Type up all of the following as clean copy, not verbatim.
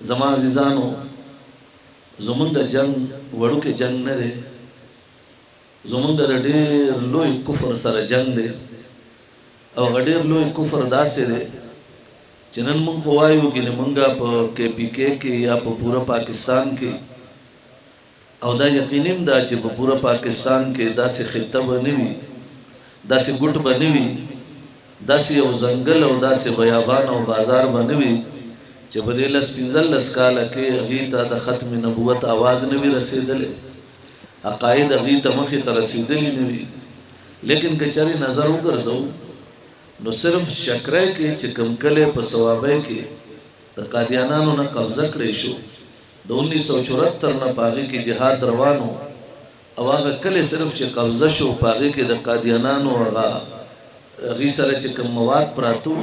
زما عزیزانو زمونږ جنگ وړو کې جنگ نه دی، زمونږ د ډېر لوی کفر سره جنگ دی. او ډېر لوی کفر داسې دی چې نن مونږ خو وایو کې مونږه په KPK کې یا په پوره پاکستان کې، او دا یقینیم دا چې په پوره پاکستان کې داسې خطه به نه وي، داسې ګوټ به نه وي، داسې یو ځنګل او داسې بیابان او بازار به نه وي چې په دې 15 کاله کې هغې ته د ختم نبوت آواز نه وي رسېدلی، عقاید هغې ته مخې ته رسېدلي نه وي. لیکن که چېرې نظر وګرځو نو صرف شکرۍ کې چې کوم کلی په صوابۍ کې د قادیانانو نه قبضه کړی شو، د 1974 نه په هغې کې جهاد روان و، او هغه کلی صرف چې قبضه شو په هغې کې د قادیانانو هغې سره چې کوم مواد پراته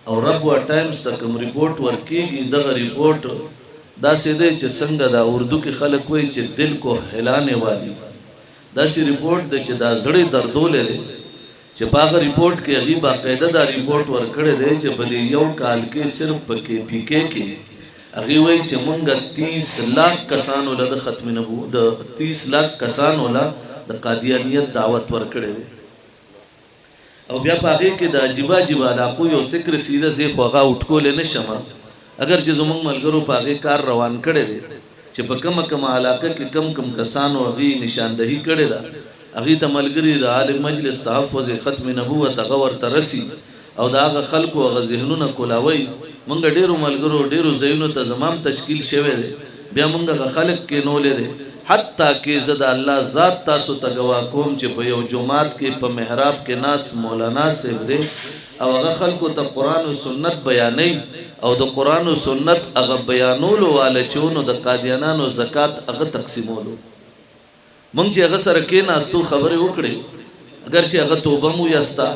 او ربوه ټایمز ته کوم ریپورټ ورکېږي، دغه ریپورټ داسې دی چې څنګه دا اردو کې خلک وایي چې دل کو هلانے والی، داسې ریپورټ دی چې دا زړه دردولی دی چې په هغه ریپورټ کې هغې باقاعده دا ریپورټ ورکړی دی چې په دې یو کال کې صرف په KPK کې هغې وایي چې مونږ 30 لاک کسانو له د ختم نبوت د 30 لاک کسانو له د قادیانیت دعوت ورکړی دی. او بیا په هغې کې د عجیبه عجیبه علاقو یو ذکر سیده زه خو هغه اوټکولی نه شم، اگر چې زموږ ملګرو په هغې کار روان کړی دی چې په کومه کومه علاقه کې کم کم کسانو هغې نشاندهي کړې ده، هغې ته ملګري د عالم مجلس تحفظ ختم نبوت هغه ورته رسي او د هغه خلکو هغه ذهنونه کولاوي. مونږ ډېرو ملګرو ډېرو ځایونو ته زمام تشکیل شوی دی، بیا مونږ هغه خلک کېنولی دی، حتی کې زه د الله ذات تاسو ته ګواه کوم چې په یو جومات کې په محراب کې ناس مولانا صاحب دی او هغه خلکو ته قرآن و سنت بیانوي، او د قرآن و سنت هغه بیانولو واله چې نو د قادیانانو زکات هغه تقسیمولو. مونږ چې هغه سره کېناستو خبرې وکړې، اگر چې هغه توبه مو یاستا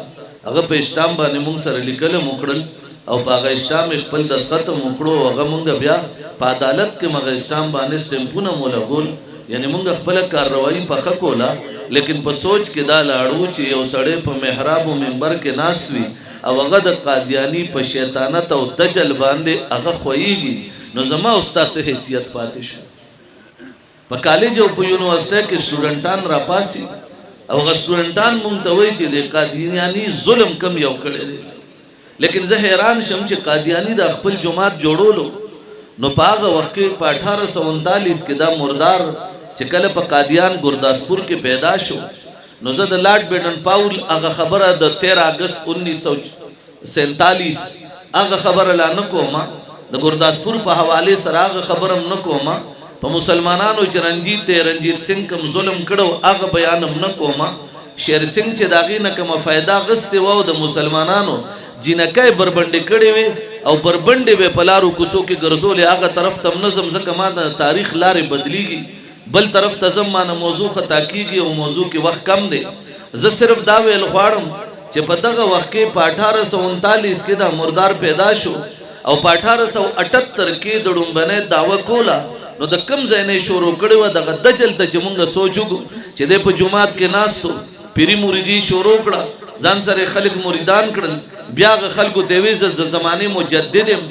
هغه په اسټام باندې مونږ سره لیکل مو کړل او په هغه اسټام خپل دستخط مو کړو، هغه مونږ بیا په عدالت کې مغه اسټام باندې سټمپونه مو لګول، یعنی مونږ خپل کاروایی پخه کوله. لیکن په سوچ کې دا لاړو چې یو سړی په محراب او منبر کې ناست وي او هغه د قادیانی په شیطانت او دجل باندې هغه خوېږي، نو زما استاد څه حیثیت پاتې شو؟ په کالج او په یونیورسيټي کې سټوډنټان را پاسي او هغه سټوډنټان مونږ ته وایي چې د قادیانی ظلم کم یو کړی دی. لیکن زه حیران شم چې قادیانی د خپل جماعت جوړولو نو په هغه وخت کې په 1839 کې دا مردار چې کله په قادیان ګرداسپور کې پیدا شو، نو زه د لارډ بیډن پاول هغه خبره د 13 اگست 1947 هغه خبره لا نه کومه، د ګرداسپور په حواله سره هغه خبره نه کومه، په مسلمانانو چې رنجیت سنگھ کوم ظلم کړو هغه بیان نه کومه، شیر سنگھ چې داغې نه کومه فایده غستې وو د مسلمانانو جنکای بربنډې کړې وي او بربنډې به په لارو کوڅو کې ګرځولې، هغه طرف ته نظم ځکه ما د تاریخ لارې بدلیږي، بل طرف ته زمانه موضوع خطا کیږي او موضوع کې وخت کم دی. زه صرف دا ویل غواړم چې په دغه وخت کې په 1839 کې دا مردار پیدا شو او په 1878 کې د ډومبنې داوا کوله، نو د کم ځای نه شروع کړی و دغه دجل ته چې مونږ سوچو چې د په جمعات کې ناستو پیری مریدي شروع کړه، ځان سره خلک مریدان کړل، بیا غ خلکو ته ویز د زمانه مجددم،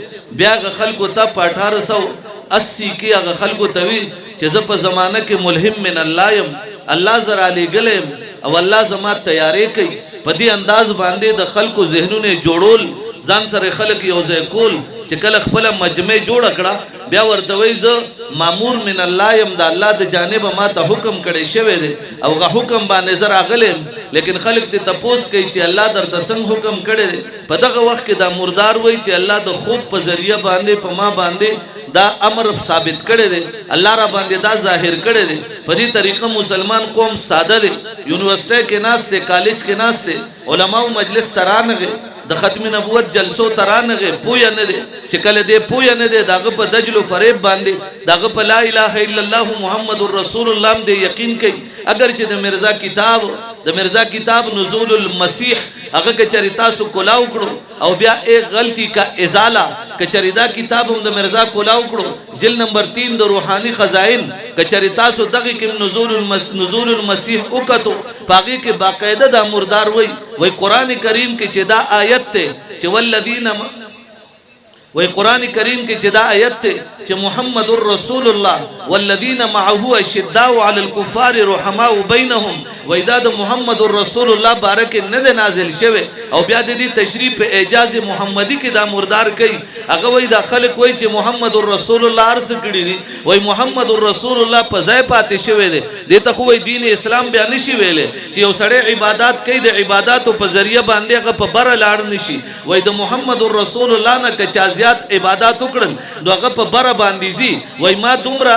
بیا غ خلکو ته په 1880 کې هغه خلکو ته وی چې زه په زمانه کې ملهم من الله يم، الله زرا علی ګلم او الله زما تیارې کوي. په دې انداز باندې د خلکو ذهنونه جوړول، ځان سره خلک یو ځای کول، چې کله خپل مجمع جوړ کړه بیا ورته وی زه مامور من الله يم، د الله د جانب ما ته حکم کړی شوی دی او هغه حکم باندې زه راغلم. لیکن خلک دې تپوس کوي چې الله درته څنګه حکم کړی دی؟ په دغه وخت کې دا مردار وای چې الله د خوب په ذریعہ باندې په ما باندې دا امر ثابت کړی دی، الله را باندې دا ظاهر کړی دی. په دې طریقه مسلمان قوم ساده دی، یونیورسيټي کې ناست دی، کالج کې ناست دی، علماو مجلس ترانغه د ختم نبوت جلسو ترانغه پویا نه دی، چې کله دې پویا نه دی داغه په دجل او فریب باندې داغه په لا اله الا الله محمد رسول الله دې یقین کوي. اگر چې د مرزا کتاب نزول المسیح هغه کچری تاسو کولاو کړو او بیا ایک غلطی کا ازاله کچری دا کتاب هم د مرزا کولاو کړو جل نمبر 3 د روحانی خزائن کچری تاسو دغه کې نزول المسیح وکړو باقي کې باقاعده د مردار وای قران کریم کې چې دا آیت ته چې والذین वही कुरान करीम की चिदा आयत थे चे मुहम्मदुर रसूलुल्लाह वल्लदीन माअहू अशिद्दाउ अलल कुफार रुहमाउ बैनहुम वइदा द मुहम्मदुर रसूलुल्लाह बारक नद नाजिल शवे और ब्या दी तशरीफ पे एजाज मुहम्मदी के दा मुर्दार कई अगर वही दा खलक वही चे मुहम्मदुर रसूलुल्लाह अर्ज कड़ी दी वही मुहम्मदुर रसूलुल्लाह पजाए पाते शवे दे तक वही दीन इस्लाम बया निशी वेले चे ओ सड़े इबादत कई दे इबादत पे जरिया बांधे अगर पे बर लाड़ निशी वही द मुहम्मदुर रसूलुल्लाह न कचाजियात इबादत उकड़न दो अगर पे बर बांधीजी वही मा दुमरा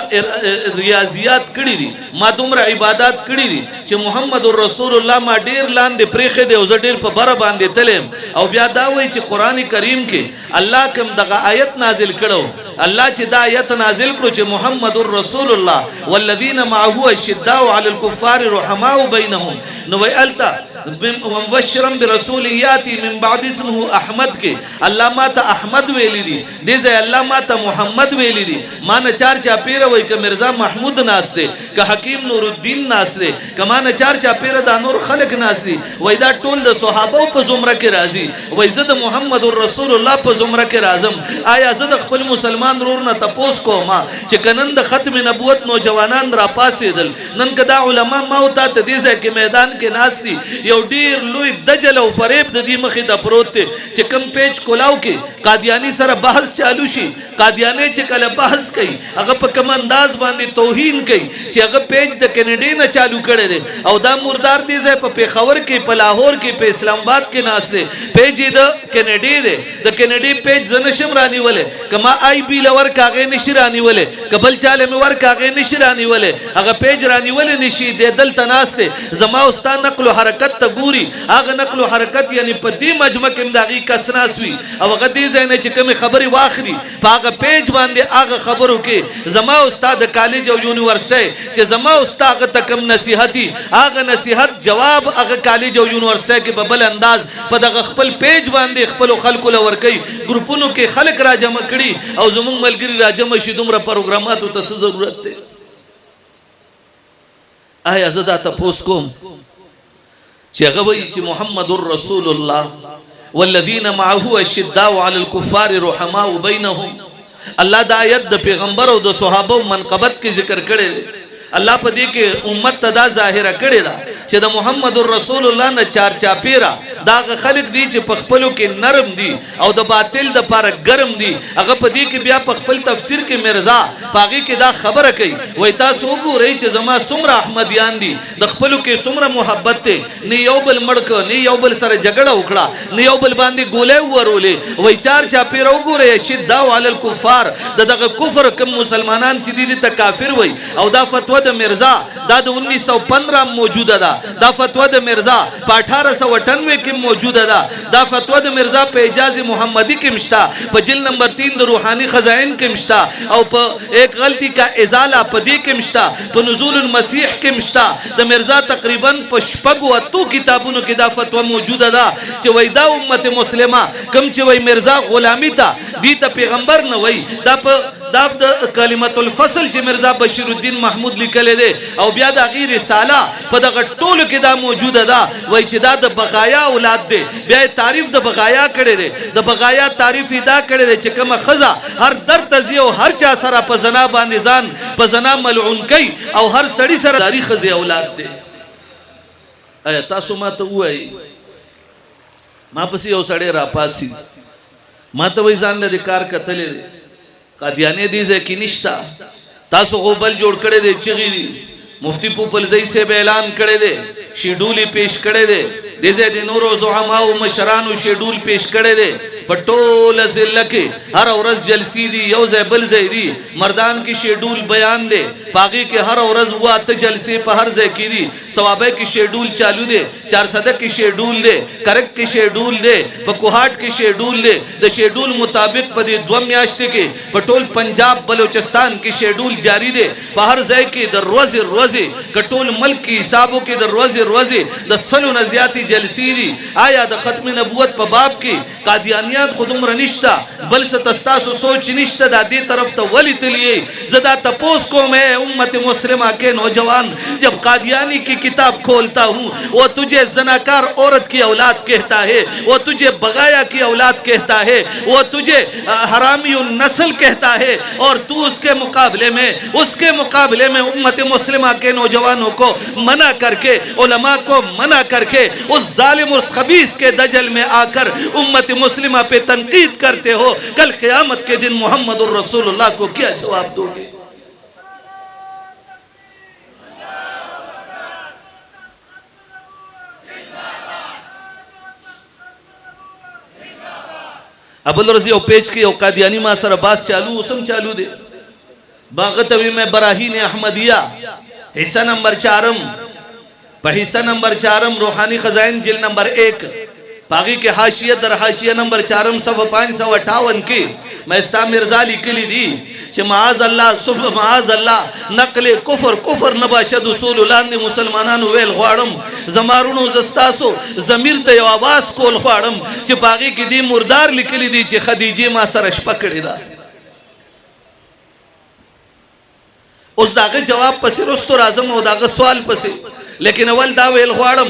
रियाजियात कड़ी दी मा दुमरा इबादत कड़ी दी चे मुहम्मदुर रसूलुल्लाह मा ढेर लांदे प्रेखे दे उस ढेर पे बर बांधे तलेम और ब्या दा वही चे कुरान करीम के अल्लाह कम दगा आयत नाजिल करो अल्लाह चे दा आयत नाजिल करो चे मुहम्मदुर रसूलुल्लाह वल्लदीन माअहू अशिद्दाउ अलल कुफ्फार रुहमाउ बैनहुम नवै अलता मुबश्शिरन बिरसूल याती मिन बाद इस्मुहु अहमद के अल्लाह माता अहमद वेली दी देजे अल्लाह माता मोहम्मद वेली दी मान चार चापेरा वही का मिर्जा महमूद नास्ते का हकीम नूरुद्दीन नास्ते का मान चार चापेरा दानूर खलक नास्ती वहीदा टोल द सहाबा पे जुमरा के राजी वही जद मुहम्मदुर रसूलुल्लाह पे जुमरा के राजम आया जद खपल मुसलमान रोर न तपोस को मा चिकनंद खत्म नबुवत नौजवानान रा पासे दल नन कदा उलमा माउता तदीजे के मैदान के नास्ती यो ढेर लुई दजल और फरेब दी मखी द प्रोते चे कम पेज कोलाव के कादियानी सर बहस चालू शी कादियाने चे कल बहस कई अगर पे कम अंदाज बांधी तौहीन कई चे अगर पेज द कैनेडी न चालू करे दे और दा मुर्दार दीजे पे पेशावर के पे लाहौर के पे इस्लामाबाद के नासले page the Kennedy they the Kennedy page जनशम रानी वाले कमा आई बी लवर कागे निशिरानी वाले कबल चाले में वर कागे निशिरानी वाले अगर पेज रानी वाले निशी दे दल तनास्ते जमा उस्ता नक्ल हरकत तगूरी आग नक्ल हरकत यानी पदी मजमक इमदागी कसनासवी अब अगर दीजे ने चिकम खबरी वाखरी पाग पेज बांधे आग खबरों के जमा उस्ताद कॉलेज और यूनिवर्सिटी चे जमा उस्ताद तकम नसीहती आग नसीहत जवाब अगर कॉलेज और यूनिवर्सिटी के बबल अंदाज पद खपल पेज बांधे खपल खलकुल और कई ग्रुपों के खलक राजम कड़ी और जुमुंग मलगिरी राजम शिदुमरा प्रोग्रामात तस जरूरत है आया जदा तपोस को चे मुहम्मदुर रसूलुल्लाह वल्लदीन माअहू अशिद्दाउ अलल कुफ्फार रुहमाउ बैनहुम अल्लाह दा आयत द पैगंबर और द सहाबा मनकबत के जिक्र करे अल्लाह पदी के उम्मत तदा जाहिर करे दा चे द मुहम्मदुर रसूलुल्लाह न चार चापेरा दाग खलिक दी चे पखपलो के नरम दी और द बातिल द पार गरम दी अगर पदी के ब्या पखपल तफसीर के मिर्जा पागी के दा खबर कई वही तासोगु रही चे जमा सुमरा अहमदियान दी द खपलो के सुमरा मोहब्बत ते ने योबल मड़क ने योबल सर झगड़ा उखड़ा ने योबल बांधी गोले वरोले वही चार चापेरा उगु रहे शिद्दाउ अलल कुफार द दग कुफर कम मुसलमानान चिदीदी तक काफिर वही और दा फतवा द मिर्जा दा 1915 मौजूदा दा फतवा द मिर्जा 1898 के मौजूदा दा फतवा द मिर्जा पे एजाज मुहम्मदी के मिश्ता पे जिल नंबर 3 द रूहानी खजाइन के मिश्ता और पे एक गलती का इजाला पदी के मिश्ता पे नुज़ूलुल मसीह के मिश्ता द मिर्जा तकरीबन पशपग व तो किताबों के दा फतवा मौजूदा दा चे वहीदा उम्मत मुस्लिमा कम चे वही मिर्जा गुलामी था दी ता पैगंबर न वही दा दाब द कलिमतुल फसल चे मिर्जा बशीरुद्दीन महमूद लिखले दे और ब्या दा गीर साला पद टोल के दा मौजूद दा वही चे दा द बगाया औलाद दे ब्या तारीफ द बगाया करे दे द बगाया तारीफ इदा करे दे चे कम खजा हर दर तजियो हर चा सरा पजना बानिजान पजना मलउन कई और हर सड़ी सरा दारी खजे औलाद दे अय तासु मा तो हुई मा पसी ओ सड़े रापासी मा तो वही जान ले अधिकार कतले कादियाने दीजे की निष्ठा तासो गोबल जोड़ करे दे चिगी मुफ्ती पुपल जई से ऐलान करे दे शेड्यूल पेश करे दे देजे दिनोरो ज़ुअमाउ मशरानु शेड्यूल पेश करे दे पटोल जिल्ला के हर औरज जलसी दी यौज़े बलज़े दी मर्दान की शेड्यूल बयान दे पागी के हर औरज हुआ त जलसे पहर जे की दी सवाबे की शेड्यूल चालू दे चार सदक की शेड्यूल दे करक की शेड्यूल दे पकुहाट की शेड्यूल दे द शेड्यूल मुताबिक पदी द्वम याश्ते के पटोल पंजाब बलोचिस्तान की शेड्यूल जारी दे पहर जे की द रोज़े रोज़े कटोल मल्क की हिसाबों की द रोज़े रोज़े द सलु नज़ियाती जलसी दी आया द खत्म नबूवत प बाप की कादियानिया बुनियाद खुद उम्र निश्ता बल से तस्तासु सोच निश्ता दादी तरफ तो वली तलिए जदा तपोस को मैं उम्मत मुस्लिमा के नौजवान जब कादियानी की किताब खोलता हूँ वो तुझे जनाकार औरत की औलाद कहता है, वो तुझे बगाया की औलाद कहता है, वो तुझे हरामी नस्ल कहता है और तू उसके मुकाबले में उम्मत मुस्लिमा के नौजवानों को मना करके उलमा को मना करके उस जालिम उस खबीस के दजल में आकर उम्मत मुस्लिमा पे तनकीद करते हो। कल क़यामत के दिन मोहम्मदुर रसूलुल्लाह को क्या जवाब दोगे? अबुल रजी पेच के कादियानी मासर अब्बास चालू उसम चालू दे बागतवी में बराहीन अहमदिया हिस्सा नंबर 4 हिस्सा नंबर 4 रूहानी खजाइन जिल नंबर 1 बागी के हाशिया दर हाशिया नंबर 4 सफ़ा 558 की मैं इस्ता मिर्जा लिखली दी चे माज अल्लाह नकले कुफर नबाशद उसूलुल्लाह मुसलमानान वेल ख्वाड़म जमारुनो जस्तासो जमीर ते आवाज कोल ख्वाड़म चे बागी की दी मुर्दार लिखली दी चे खदीजे मा सरश पकड़ेदा उस दागे जवाब पसे रुस्तो राजम ओ दागे सवाल पसे लेकिन अवल दा वेल ख्वाड़म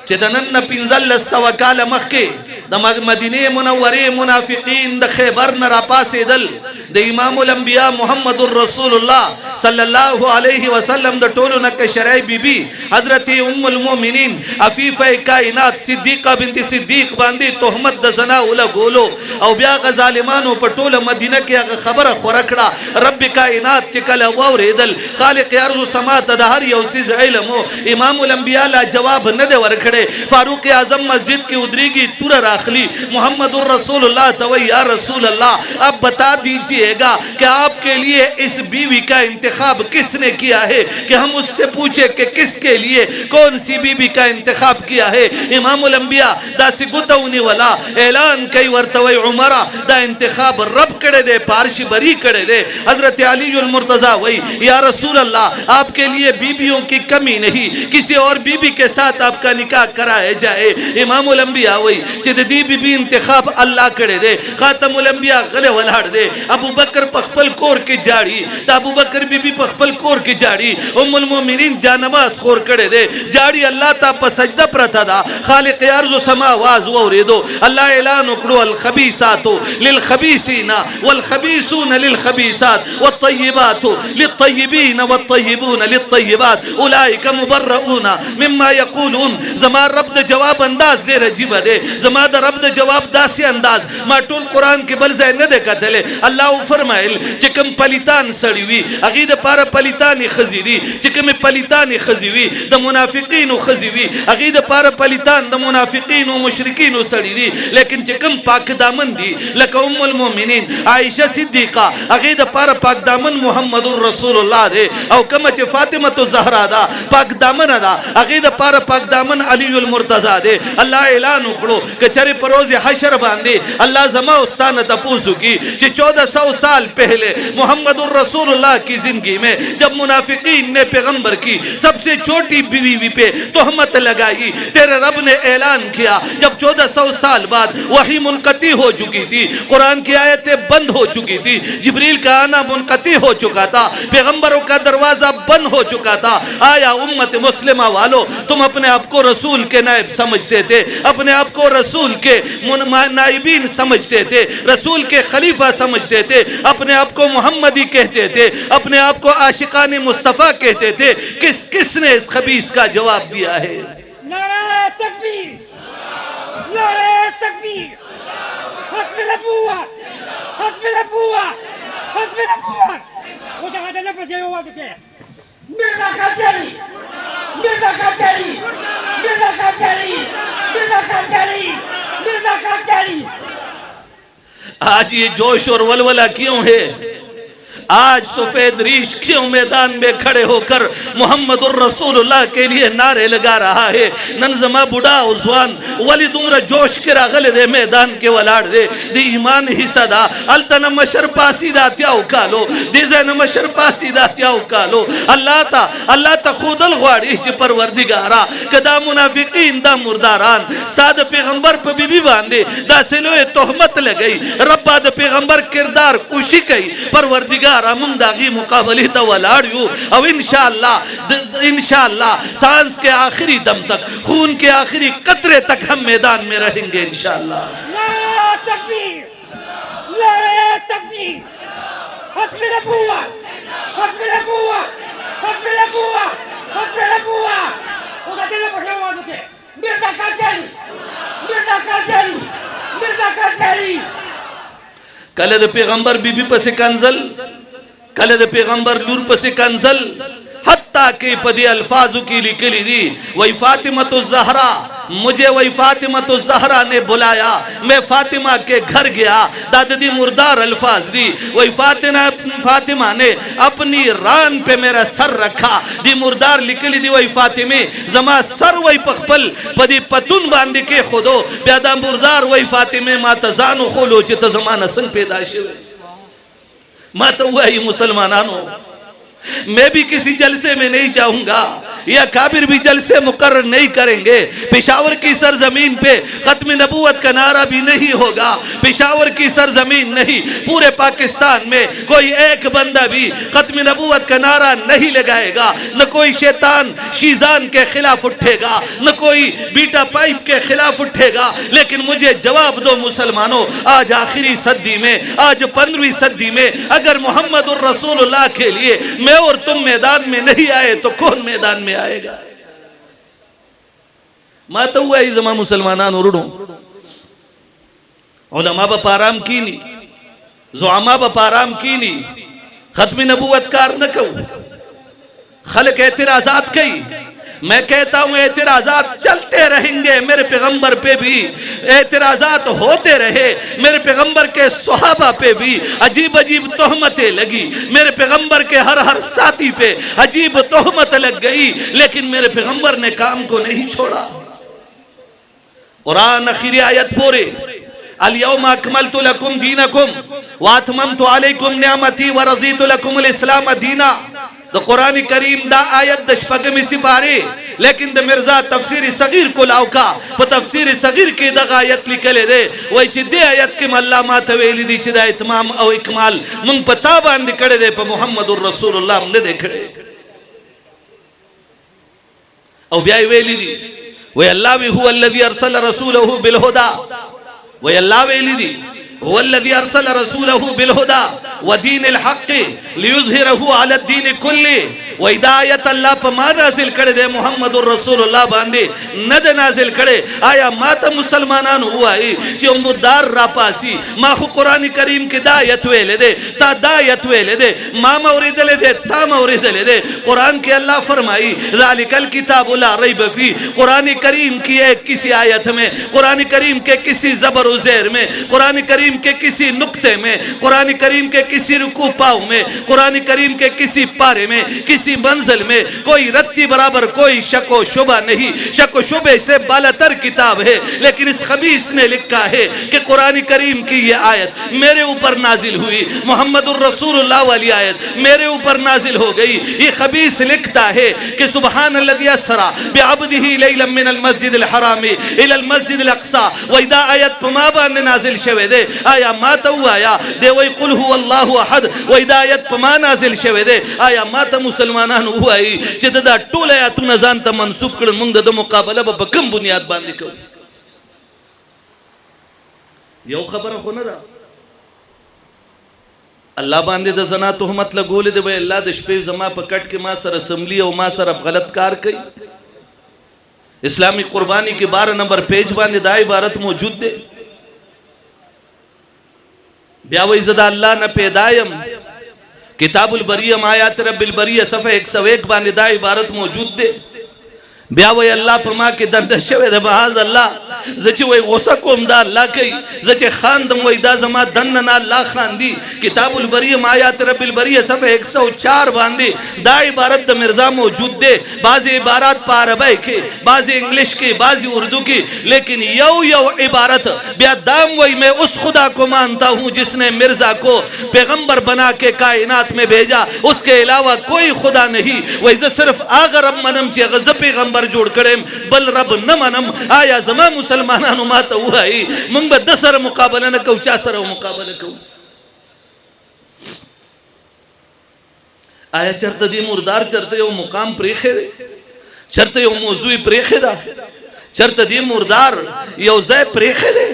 चे दनन पिंजल सवकाल मक्के द मदीने मुनव्वरे मुनाफिकीन द खैबर न रापासे दल द इमामुल अंबिया मुहम्मदुर रसूलुल्लाह सल्लल्लाहु अलैहि वसल्लम द टोलो न के शरई बीबी हजरत उम्मुल मोमिनीन अफीफा कायनात सिद्दीका बिनत सिद्दीक बांदी तोहमत द जना उला गोलो औ ब्या ग जालिमानो पटोल मदीना के खबर खुरकड़ा रब कायनात चिकल वरेदल खालिक अर्ज़ समा तदहर यौसिज इल्मो इमामुल अंबिया ला जवाब न दे वरखड़े फारूक आजम मस्जिद की उदरीगी तुर राखली मोहम्मदुर रसूलुल्लाह तव या रसूल अल्लाह अब बता दीजिएगा कि आपके लिए इस बीवी का इंतखाब किसने किया है कि हम उससे पूछे कि किसके लिए कौन सी बीवी का इंतखाब किया है। इमामुल अंबिया दासी गुतौनी वाला ऐलान कई वर्तवे उमरा दा इंतखाब रब करे दे पारशी बरी करे दे हजरत अलीउल मुर्तजा वही या रसूल अल्लाह आपके लिए बीबियों की कमी नहीं, किसी और बीबी के साथ आपका निकाह कराया जाए। इमामुल अंबिया वही चिदी बीबी इंतखाब अल्लाह करे दे खातमुल अंबिया गले वलाड़ दे अबू बकर पखपल कोर की जाड़ी ता अबू बकर बीबी पखपल कोर की जाड़ी उम्मुल मोमिनीन जानमाज खोर करे दे जाड़ी अल्लाह ता पसजदा प्रथा दा खालिक अर्ज़ समावाज वरे दो अल्लाह ऐलान उकड़ो अल खबीसातु लिल खबीसीना वल खबीसून लिल खबीसात वत तय्यिबातु लित तय्यिबीन वत तय्यिबून लित तय्यिबात उलाइका मुबर्रऊना मिम्मा यक़ूलून जमा रब द जवाब अंदाज दे रजीब दे जमा द रब द जवाब दासी अंदाज माटूल कुरान के बल जाए न देखा तले अल्लाह फरमाइल चिकम पलितान सड़ीवी अगीद पार पलितान खजीदी चिकम पलितान खजीवी द मुनाफिकीन खजीवी अगीद पार पलितान द मुनाफिकीन व मुशरिकीन सड़ीदी लेकिन चिकम पाक दामन दी लक उम्मुल मोमिनीन आयशा सिद्दीका अगीद पार पाक दामन मुहम्मदुर रसूलुल्लाह दे औ कम च फातिमा तो ज़हरा दा पाक दामन दा अगीद पार पाक दामन अलीउल मुर्तजा दे अल्लाह ऐलान उकड़ो कि चरे परोज़ हशर बांधे अल्लाह जमा उस्तान तपूसु की 1400 साल पहले मोहम्मदुर रसूलुल्लाह की जिंदगी में जब मुनाफिकीन ने पैगंबर की सबसे छोटी बीवी पे तोहमत लगाई तेरे रब ने ऐलान किया जब 1400 साल बाद वही मुनकती हो चुकी थी, कुरान की आयतें बंद हो चुकी थी, जिब्रील का आना मुनकती हो चुका था, पैगंबरों का दरवाजा बंद हो चुका था। आया उम्मत मुस्लिमा वालों तुम अपने आप को रसूल के नायब समझते थे, अपने आप को रसूल के नाइबीन समझते थे, रसूल के खलीफा समझते थे, अपने आप को मोहम्मदी कहते थे, अपने आप को आशिकानी मुस्तफ़ा कहते थे। किसने इस खबीस का जवाब दिया है? नारे तकबीर, नारे तकबीर, हक में लबुआ, हक में लबुआ, हक में लबुआ। वो जगह देने पर ये हुआ कि मिर्जा काजरी, मिर्जा काजरी, मिर्जा काजरी, मिर्जा काजरी, मिर्जा काजरी। आज ये जोश और वलवला क्यों है? आज सफेद रीश क्यों मैदान में खड़े होकर मोहम्मदुर रसूलुल्लाह के लिए नारे लगा रहा है। नंजमा बुढ़ा उस्वान वली दुमरा जोश के रागले दे मैदान के वलाड़ दे दी ईमान ही सदा अल्तन मशर पासीदा त्याव कालो दिजे न मशर पासीदा त्याव कालो अल्लाह ता खुदल ख्वाड़ी च परवरदिगारा कदा मुनाफिकीन दा मुर्दारान साद पैगंबर पे बीबी बांधे दा सिलोए तोहमत लगई रब्बा द पैगंबर किरदार कुशी कई परवरदिगारा मुंदागी मुकाबले ता वलाड़ियो अब इंशाअल्लाह सांस के आखिरी दम तक खून के आखिरी कतरे तक हम मैदान में रहेंगे इंशाअल्लाह। नारे तकबीर, नारे तकबीर, हक में नबूवा, हक में नबूवा, हक में नबूवा, हक में नबूवा। उधर दिल पर शवाद के मिर्जा काजरी, मिर्जा काजरी, मिर्जा काजरी। कले द पैगंबर बीबी पर से कंजल, कले द पैगंबर लूर पर से कंजल, हत्ता के पदी अल्फाजु की लिखली दी वही फातिमा तो ज़हरा, मुझे वही फातिमा तो ज़हरा ने बुलाया, मैं फातिमा के घर गया, दादी मुर्दार अल्फाज दी वही फातिमा ने अपनी रान पे मेरा सर रखा, दी मुर्दार लिखली दी वही फातिमे जमा सर वही पखपल पदी पतुन बांध के खुदो प्यादा मुर्दार वही फातिमे माता जानो खोलो चित जमाना संग पैदाश माता हुआ ही मुसलमानानो। मैं भी किसी जलसे में नहीं जाऊंगा या काबिर भी जलसे मुकर्रर नहीं करेंगे। पेशावर की सरजमीन पे खत्म नबूवत का नारा भी नहीं होगा। पेशावर की सरजमीन नहीं पूरे पाकिस्तान में कोई एक बंदा भी खत्म नबूवत का नारा नहीं लगाएगा। न कोई शैतान शीजान के खिलाफ उठेगा, न कोई बीटा पाइप के खिलाफ उठेगा। लेकिन मुझे जवाब दो मुसलमानों, आज आखिरी सदी में, आज 15वीं सदी में अगर मोहम्मदुर रसूलुल्लाह के लिए मैं और तुम मैदान में नहीं आए तो कौन मैदान में आएगा? माता हुआ ही जमा मुसलमानान उड़ो उलमा बपाराम की नी ज़ुआमा बपाराम की नी खत्मी नबूवत कार न कहूं खल्क एतराज़ात कई। मैं कहता हूं एतराज़ात चलते रहेंगे, मेरे पैगंबर पे भी एतराज़ात होते रहे, मेरे पैगंबर के सहाबा पे भी अजीब अजीब तोहमतें लगी, मेरे पैगंबर के हर साथी पे अजीब तोहमत लग गई, लेकिन मेरे पैगंबर ने काम को नहीं छोड़ा। कुरान आखिरी आयत पूरे अल-यौम अकमलतु लकुम दीनकुम व अतममतु अलैकुम निअमती व रज़ीतु लकुमुल इस्लाम दीना। तो कुरान करीम दा आयत दशपगमी सिपारे, लेकिन द मिर्जा तफसीर सगीर को लाउका प तफसीर सगीर के दगा आयत लिखले दे वही चिदे आयत के मल्ला मातवेली दी चिदा इतमाम औ इकमाल मुंग पता बांध कड़े दे प मोहम्मदुर रसूलुल्लाह हमने देखड़े औ ब्याई वेली दी वही अल्लाह भी हुवा अल्लज़ी अरसल रसूलहु बिल हुदा, वही अल्लाह वेली दी हुवा अल्लज़ी अरसल रसूलहु बिल हुदा व दीनिल हक़ लियुज़हिरहु अला दीन कुल्ली। व हिदायत अल्लाह पर मा नाज़िल करे दे मोहम्मदुर रसूलुल्लाह बांधे नद नाज़िल करे। आया माता मुसलमानान हुआ ही कि मुर्दार रापासी माखु कुरान करीम की दायत वेले दे ता दायत वेले दे मा मौरिद ले दे ता मौरिद ले दे। कुरान के अल्लाह फरमाई ज़ालिकल किताबु ला रैब फी, कुरान करीम की एक किसी आयत में, कुरान करीम के किसी ज़बर व ज़ेर में, कुरान करीम के किसी नुक्ते में, कुरान करीम के किसी रुकू पाव में, कुरान करीम के किसी पारे में, किसी मंजिल में कोई रत्ती बराबर कोई शको शुबा नहीं। शको शुबे से बालातर किताब है, लेकिन इस खबीस ने लिखा है कि कुरान करीम की ये आयत मेरे ऊपर नाजिल हुई, मोहम्मदुर रसूलुल्लाह वाली आयत मेरे ऊपर नाजिल हो गई। ये खबीस लिखता है कि सुबहानल्लज़ी अस्रा बिअब्दिही लैलन मिनल मस्जिदिल हराम इलल मस्जिदिल अक़सा। व इदा आयत पमा बांध नाजिल शवे दे आया माता आया दे वही कुल हुवल्लाहु अहद। व इदा आयत पमा नाजिल शवे दे आया माता मुसलमानान हुआ ही चिदा टोला तू न जानता मनसूब कर मुंग द मुकाबला बकम बुनियाद बांध को यो खबर हो ना अल्लाह बांधे द जना तोहमत लगोले दे भाई अल्लाह दशपे जमा पकट के मां सर असम्बली और मां सर अब गलत कार कई। इस्लामी कुर्बानी के 12 नंबर पेज बांधे दा इबारत मौजूद दे ब्यावई जदा अल्लाह न पैदायम किताबुल बरियम आयात रब्बिल बरिया सफ़ा 101 बांधे दा इबारत मौजूद दे ब्यावई अल्लाह फरमा के दर्द शवे द बहाज अल्लाह زچ وای غوسه کوم دا الله کوي زچ خاندم وای دا زما دن نه الله خاندي کتاب البریه آیات رب البریه صفحه 104 باندې دا عبارت د مرزا موجود ده بعض عبارات په عربی کې بعض انګلیش کې بعض اردو کې لیکن یو عبارت بیا دام وای میں اس خدا کو مانتا ہوں جس نے مرزا کو پیغمبر بنا کے کائنات میں بھیجا اس کے علاوہ کوئی خدا نہیں وای ز صرف هغه رب منم چې غزه پیغمبر جوړ کړم بل رب نه منم آیا زما مسلمانانو ماته وایي موږ به د سره مقابله نه کوو چا سره مقابله کوو آیا چرته دی مردار چرته یو مقام پریخه دی چرته یو موضوع پریخه دا چرته دی مردار یو ځای پریخه دی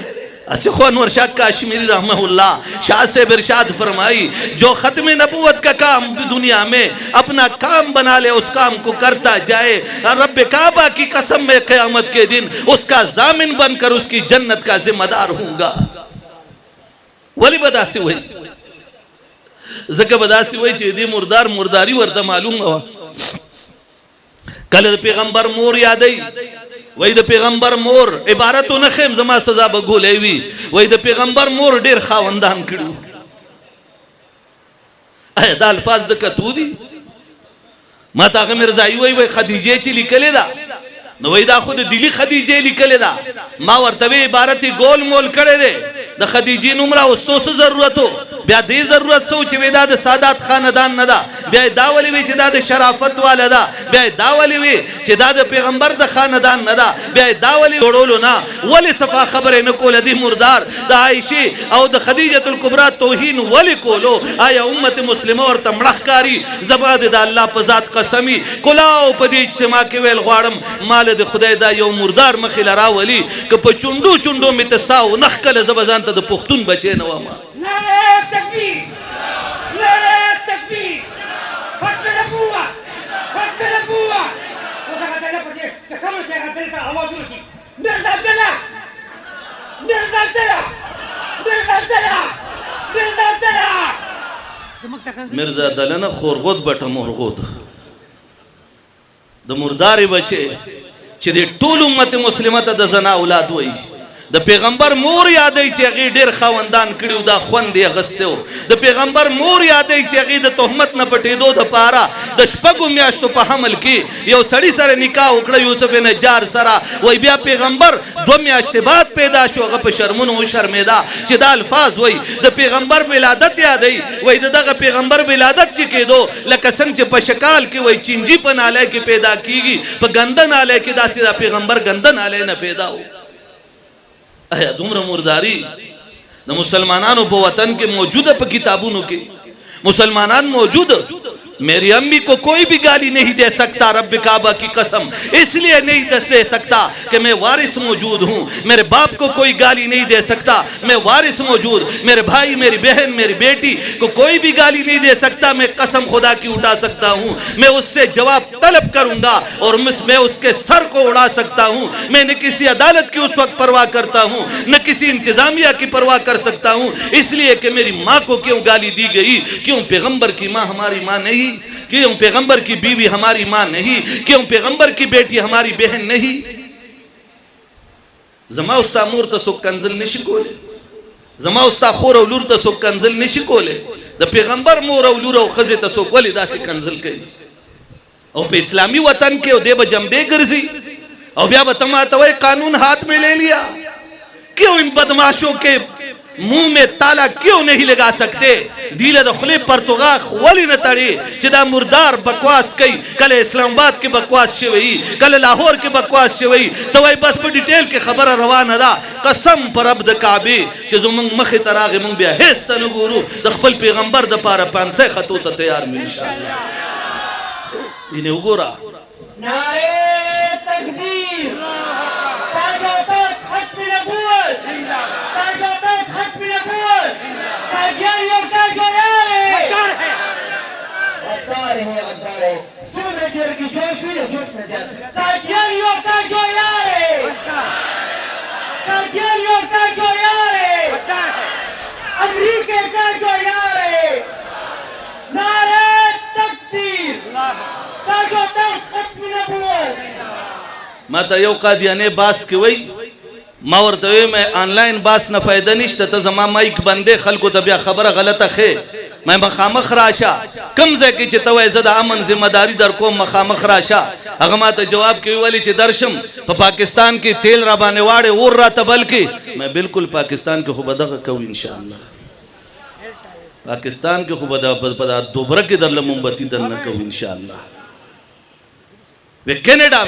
اسے خو انور شاہ کاشمیری رحمہ اللہ شاہ سے ارشاد فرمائی جو ختم نبوت کا کام دنیا میں اپنا کام بنا لے اس کام کو کرتا جائے رب کعبہ کی قسم میں قیامت کے دن اس کا ضامن بن کر اس کی جنت کا ذمہ دار ہوں گا ولی بداسی ہوئی زکه بداسی وای چې دې مردار مرداری ورته معلوم و کله پیغمبر مور یادای وای د پیغمبر مور عبارتو نه خیم زما سزا به ګولې وی وای د پیغمبر مور ډیر خاوندان کړو اې دا الفاظ د کتو دي ما تا مرزایی وای خدیجه چې لیکلې دا نو وای دا خود دلی خدیجه لیکلې دا ما ورته عبارت ګول مول کړې ده د خدیجه نومره اوستو څه ضرورتو بیا دې ضرورت سو چې ودا د سادات خاندان نه دا بیا دا ولی وی چې دا د شرافت والا دا بیا دا ولی وی چې دا د پیغمبر د خاندان نه دا بیا دا ولی وړولو نه ولی صفا خبره نه کول دي مردار د عائشه او د خدیجه الکبرى توهین ولی کولو آیا امت مسلمه ورته مړخکاری زباد د الله په ذات قسمی کلاو په دې اجتماع کې ویل غواړم مال د خدای دا یو مردار مخې لرا ولی که په چوندو چوندو می تساو نخکل زبزان ته د پښتون بچی نه وما نعرہ تکبیر نعرہ تکبیر حق النبوة حق النبوة وذاك ده لپاره چې کوم څه غدل ته आवाज ورشي مرزا عبدالله مرزا عبدالله مرزا عبدالله مرزا عبدالله مرزا عبدالله نه خورغود بټه مورغود د مرداري بچي چې د ټول امت مسلمه ته د زنا اولاد وای د پیغمبر مور یادای چې هغه ډیر خاوندان کړیو دا خوندې غستو د پیغمبر مور یادای چې هغه د تهمت نه پټېدو د پاره د شپږو میاشتو په حمل کې یو سړی سره نکاح وکړ یوسف نجار سره وای بیا پیغمبر 2 میاشتې بعد پیدا شو هغه په شرمونو شرمېدا چې دا الفاظ وای د پیغمبر ولادت یادای وای دغه پیغمبر ولادت چې کېدو لکه څنګه چې په شکال کې وای چینجی په ناله کې پیدا کیږي په ګندن ناله کې داسې دا پیغمبر ګندن ناله نه پیدا و آیا دومره مرداری د مسلمانانو په وطن کې موجوده په کتابونو کې مسلمانان موجود मेरी अम्मी को कोई भी गाली नहीं दे सकता रब काबा की कसम इसलिए नहीं दे सकता कि मैं वारिस मौजूद हूँ मेरे बाप को कोई गाली नहीं दे सकता मैं वारिस मौजूद मेरे भाई मेरी बहन मेरी बेटी को कोई भी गाली नहीं दे सकता मैं कसम खुदा की उठा सकता हूँ मैं उससे जवाब तलब करूँगा और मैं उसके सर को उड़ा सकता हूँ मैं न किसी अदालत की उस वक्त परवाह करता हूँ न किसी इंतजामिया की परवाह कर सकता हूँ इसलिए कि मेरी माँ को क्यों गाली दी गई क्यों पैगम्बर की माँ हमारी माँ नहीं क्यों पैगंबर की बीवी हमारी माँ नहीं क्यों पैगंबर की बेटी हमारी बहन नहीं जमा उस्ता मूर तसो कंजल नशी कोले जमा उस्ता खोर और लूर तसो कंजल नशी कोले द पैगंबर मूर और लूर और खजे तसो कोले दासी कंजल कई और पे इस्लामी वतन के दे बजमदे गर्जी और ब्या बतमा तवे कानून हाथ में ले लिया क्यों इन बदमाशों के मुंह में ताला क्यों नहीं लगा सकते दिले दखले परतुगाख वली न तड़ी चिदा मुर्दार बकवास कई कल इस्लामाबाद के बकवास शवई कल लाहौर के बकवास शवई तो वही बस पर डिटेल के खबर रवाना दा कसम पर अब्द काबे चीजों मंग मखे तरागे मंग बिया हिस्सा नगुरु दखल पैगंबर द पारा पांसे खतों तैयार में इंशाअल्लाह इन्हें उगोरा नारे तकबीर अमरीके का जो यार है नारे तकबीर का जो खत्म नबुवत माता यो कादियाने बास के वही ما ورته مې آنلاین باس نه فائدہ نشته ته زما مایک بندې خلکو ته بیا خبره غلطه خې مې مخامخ راشه کم ځای کې چې ته وایې زه د امن ذمہ داری در کوم مخامخ راشه هغه ما ته جواب کوي ولی چې درشم په پاکستان کې تیل را باندې واړې اور را ته بل کې مې بالکل پاکستان کې خو به دغه کوو ان شاء الله پاکستان کې خو به د دوبره کې در مومبتی در نه کوو ان شاء الله وہ کینیڈا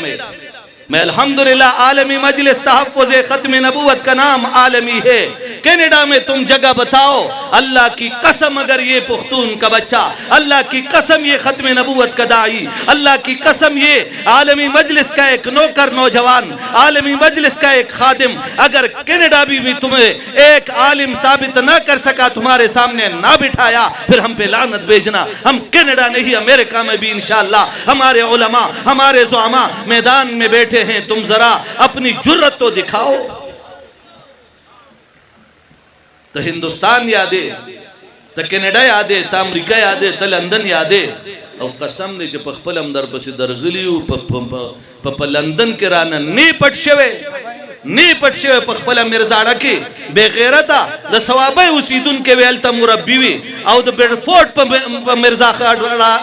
میں الحمدللہ عالمی مجلس تحفظ ختم نبوت کا نام عالمی ہے کینیڈا میں تم جگہ بتاؤ اللہ کی قسم اگر یہ پختون کا بچہ اللہ کی قسم یہ ختم نبوت کا داعی اللہ کی قسم یہ عالمی مجلس کا ایک نوکر نوجوان عالمی مجلس کا ایک خادم اگر کینیڈا بھی تمہیں ایک عالم ثابت نہ کر سکا تمہارے سامنے نہ بٹھایا پھر ہم پہ لعنت بھیجنا ہم کینیڈا نہیں امریکہ میں بھی انشاءاللہ ہمارے علماء ہمارے زعماء میدان میں بیٹھے ہیں تم ذرا اپنی جرت تو دکھاؤ تو ہندوستان یادے تو کینیڈا یادے تو امریکہ یادے تو لندن یادے او قسم دے چھ پخپلم در پسی درغلیو پا لندن کے رانا نی پٹ شوے پخپلم مرزاڑا کی بے غیرتا دا ثوابہ اسیدن کے ویلتا مربیوی او دا بیڈفورٹ پا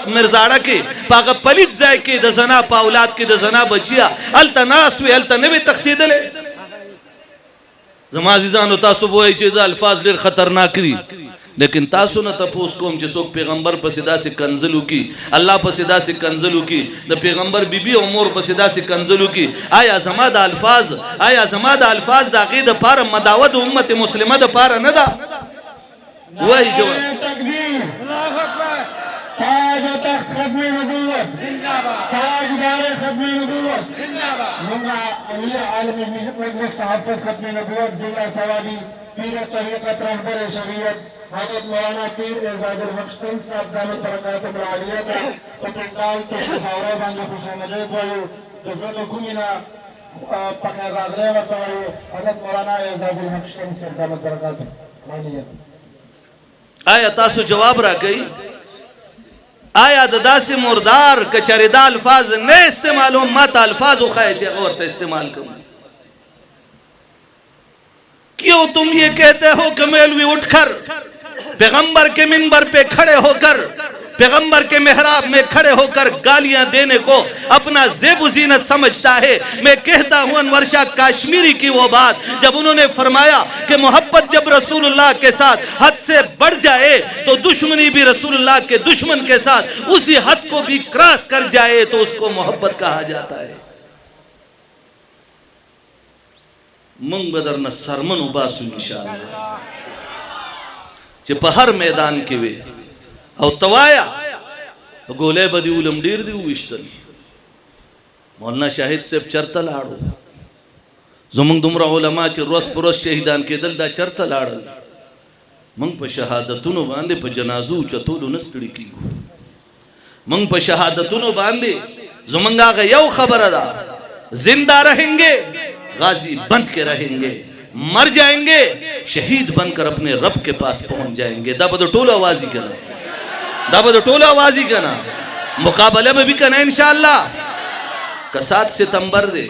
مرزاڑا کی پا اگا پلیت زائے کی دا زنا پا اولاد کی دا زنا بچیا التا ناسوی التا نوی تختید لے زما عزیزانو تاسو بوئی چی دا الفاظ لیر خطرناک دی لیکن تاسو نہ تپوس کوم چې څوک پیغمبر په صدا سے کنزلو کی الله په صدا سے کنزلو کی د پیغمبر بیبي او مور په صدا سے کنزلو کی آیا زما د الفاظ د عقیده پاره مداوت امت مسلمه د پاره نه ده وای جواب الله اکبر تاج و تخت ختم نبوت زندہ باد تاجدار ختم نبوت زندہ باد منگا امیر عالمی مجلس تحفظ ختم نبوت ضلع ثوابی پیر طریقت رہبر شریعت حضرت مولانا پیر اعزاز الحق شتن صاحب دامت برکاتم العالیہ کا پتنگال کے سہارے بانگے خوش آمدید وایو جزوت کمینا پاکیزاد رہے وطوایو حضرت مولانا اعزاز الحق شتن صاحب دامت برکاتم العالیہ آیا تاسو جواب را گئی آیا دا سے مردار کچری دا الفاظ نے استعمالو مات الفاظو خواہ چے غورتا استعمال کروں کیوں تم یہ کہتے ہو کہ میلوی اٹھ کر پیغمبر کے منبر پہ کھڑے ہو کر پیغمبر کے محراب میں کھڑے ہو کر گالیاں دینے کو اپنا زیب و زینت سمجھتا ہے میں کہتا ہوں انور شاہ کاشمیری کی وہ بات جب انہوں نے فرمایا کہ محبت جب رسول اللہ کے ساتھ حد سے بڑھ جائے تو دشمنی بھی رسول اللہ کے دشمن کے ساتھ اسی حد کو بھی کراس کر جائے تو اس کو محبت کہا جاتا ہے منگ بدرنا سرمن باسو انشاءاللہ چه په هر میدان کې وي او توایا ګولې بدی ولم ډیر دی وشتل مولانا شاهد صاحب چرته لاړو زمونږ دومره علما چې روز پر روز شهیدان کېدل دا چرته لاړل موږ په شهادتونو باندې په جنازو چتولو نستړي کیږو موږ په شهادتونو باندې زمونږ هغه یو خبره ده زنده رہیں گے غازی بن کے رہیں گے مر جائیں گے شہید بن کر اپنے رب کے پاس پہنچ جائیں گے دا بدو ٹولو آوازی کنا مقابلہ میں بھی کنا انشاءاللہ کہ 7 ستمبر دے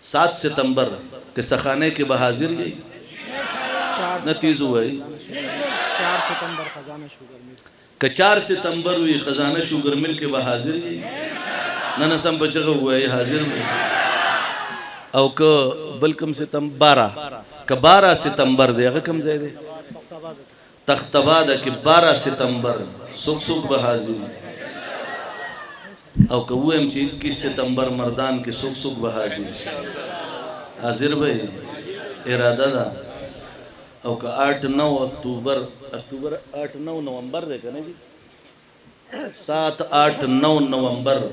7 ستمبر کے سخانے کے بحاضر گئی نتیز ہوئی 4 ستمبر خزانہ شوگر مل کہ 4 ستمبر ہوئی خزانہ شوگر مل کے بحاضر گئی ننسم بچگا ہوا ہے حاضر میں او که بل کم ستمبر 12 ستمبر دے اگر کم زیدے تختباد که 12 ستمبر سوک به حاضر او که وہ چی 21 ستمبر مردان کے سوک به حاضر بھئی ارادہ دا او که 8-9 اکتوبر 8-9 نومبر دے کنے جی 7-8-9 نومبر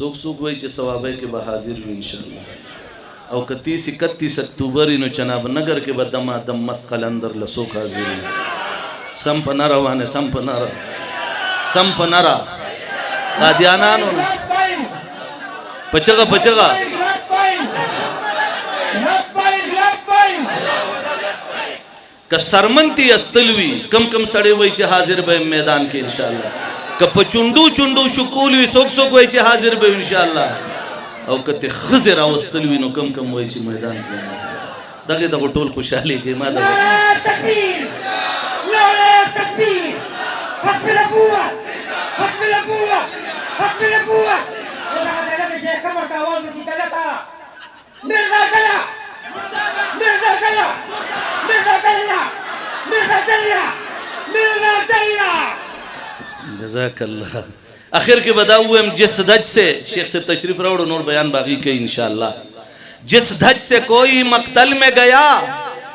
سوک بھئی چی ثوابے کے به حاضر ہوئی انشاءاللہ او که 30-31 اکتوبری نو چناب نگر کے با دم مس قلندر لسوک حاضر سمپ نرا وانے سمپ نرا قادیانانو پچگا که سرمنتی استلوی کم سڑے وی چه حاضر بے میدان کے انشاءاللہ که پچندو شکولوی سوک وی چه حاضر بے انشاءاللہ او کته خزر اوستل وینو کم کم وای چې میدان کې دغه د ټول خوشحالي کې ما نعرہ تکبیر نعرہ تکبیر حق بالابوة حق بالابوة حق بالابوة وتعالى لك شيخ كمر كاوال من ثلاثة مرزا كلا مرزا كلا مرزا كلا مرزا كلا مرزا كلا جزاک اللہ آخر کے بداؤں جس دھج سے شیخ سے تشریف راوڑو نور بیان باقی کے انشاءاللہ جس دھج سے کوئی مقتل میں گیا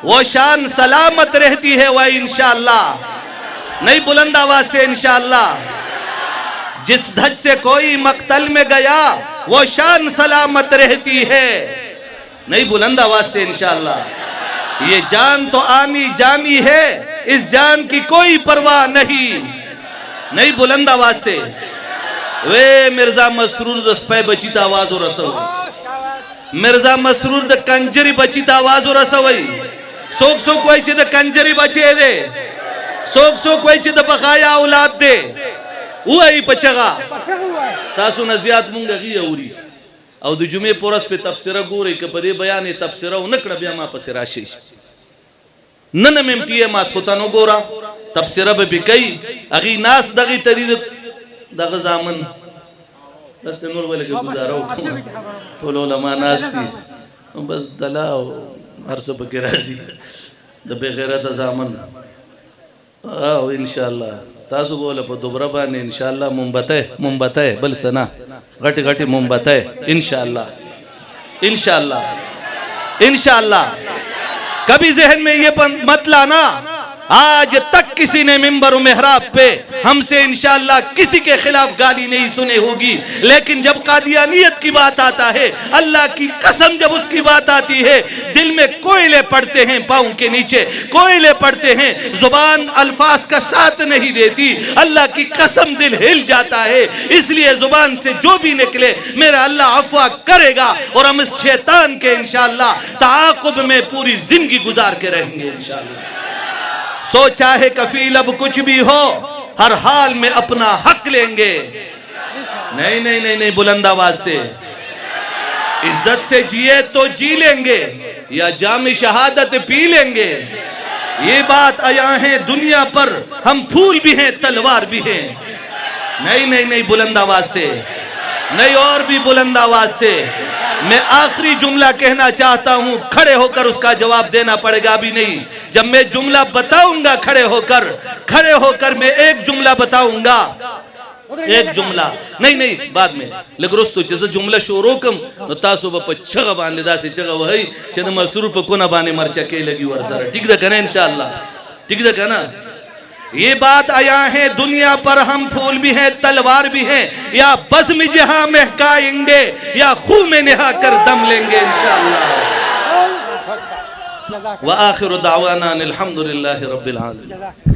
وہ شان سلامت رہتی ہے وہ انشاءاللہ نہیں بلند آواز سے انشاءاللہ جس دھج سے کوئی مقتل میں گیا وہ شان سلامت رہتی ہے نہیں بلند آواز سے انشاءاللہ یہ جان تو آنی جانی ہے اس جان کی کوئی پرواہ نہیں بلند آواز سے وے مرزا مسرور د سپای بچی ته आवाज ورسوي مرزا مسرور د کنجری بچی ته आवाज ورسوي څوک څوک وای چې د کنجری بچی دی څوک څوک وای چې د بقایا اولاد دی وای پچغا تاسو نه زیات مونږ غي اوري او د جمعې پورس په تفسیره ګوري ک په دې بیان تفسیره ونکړه بیا ما پس راشي نن مم ټي ام اسختانو ګورا تفسیره به بکای اغي ناس دغه تدید دغه زامن بس نور ولګه گزارو ټول علماء ناس دي بس دلاو هر څه به راځي د بے غیرت زامن او ان شاء الله تاسو بوله په دوبره باندې ان شاء الله مومبته بل سنا غټي غټي مومبته ان شاء الله कभी जहन में ये मत लाना आज तक किसी ने मिंबर और मेहराब पे हमसे इंशाअल्लाह किसी के खिलाफ गाली नहीं सुनी होगी लेकिन जब कादियानियत की बात आता है अल्लाह की कसम जब उसकी बात आती है दिल में कोयले पड़ते हैं पाँव के नीचे कोयले पड़ते हैं जुबान अल्फाज का साथ नहीं देती अल्लाह की कसम दिल हिल जाता है इसलिए जुबान से जो भी निकले मेरा अल्लाह अफवा करेगा और हम इस शैतान के इंशाअल्लाह ताक़ुब में पूरी जिंदगी गुजार के रहेंगे इंशाअल्लाह सोचा है कफील अब कुछ भी हो हर हाल में अपना हक लेंगे नहीं बुलंद आवाज से इज्जत से जिए तो जी लेंगे या जाम शहादत पी लेंगे ये बात आया है दुनिया पर हम फूल भी हैं तलवार भी हैं नहीं बुलंद आवाज से नहीं और भी बुलंद आवाज से मैं आखिरी जुमला कहना चाहता हूं खड़े होकर उसका जवाब देना पड़ेगा अभी नहीं जब मैं जुमला बताऊंगा खड़े होकर मैं एक जुमला बताऊंगा एक जुमला नहीं बाद में लगरोस्तो जैसे जुमला शोरोकम नो तासो ब छगा बांधे दासे छगा वही छद मसरूर पे कोना बाने मरचा के लगी वर सारा ठीक द कना इंशाअल्लाह ठीक द कना ये बात आया है दुनिया पर हम फूल भी हैं तलवार भी हैं या बज़्म जहां महकाएंगे या खून में नहा कर दम लेंगे इंशाअल्लाह व आखिर दावाना अल्हम्दुलिल्लाहि रब्बिल आलमीन